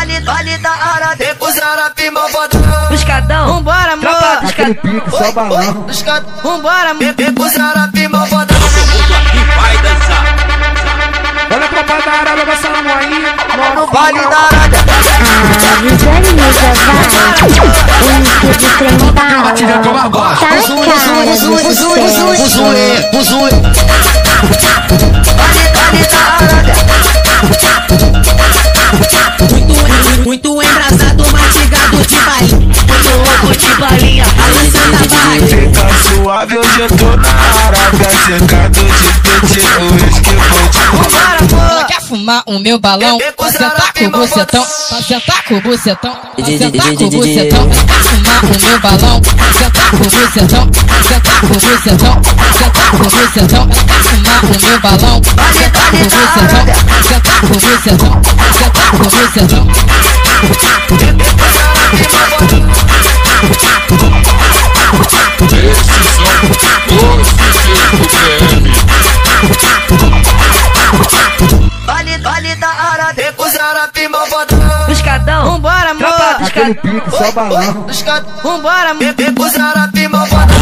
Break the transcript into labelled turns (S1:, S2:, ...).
S1: Vale da Árabe, os árabes malvadão.
S2: Buscadão,
S1: vambora, amor.
S3: Aquele pique, só balão.
S1: Vambora, amor. Os árabes malvadão.
S4: Vai dançar.
S3: Olha a tropa da Arábia dançando aí.
S1: No vale da Árabe.
S3: Batida com a gosta.
S1: Vale da Árabe.
S5: Muito embrasado, mastigado de balinha.
S2: muito louco de balinha.
S5: Balançando a barra.
S6: Fica suave, hoje eu tô na Arábia, cercado de peixe, o uísque pode.
S1: Vambora, amor.
S5: Quer fumar o meu balão? Pra sentar com o bucetão. Pra sentar com o bucetão. Pra sentar com o bucetão. Quer fumar o meu balão? Pra sentar com o bucetão. Pra sentar com o bucetão. Pra sentar com o bucetão. Quer fumar o meu balão? Pra sentar com o bucetão. Pra sentar com o bucetão. Pra sentar com o bucetão.
S1: Vale da Árabe, os árabes malvadão.
S2: Buscadão,
S1: Vambora, amor.
S3: Aquele pique, só balão.
S1: Vambora, amor. Os árabes malvadão.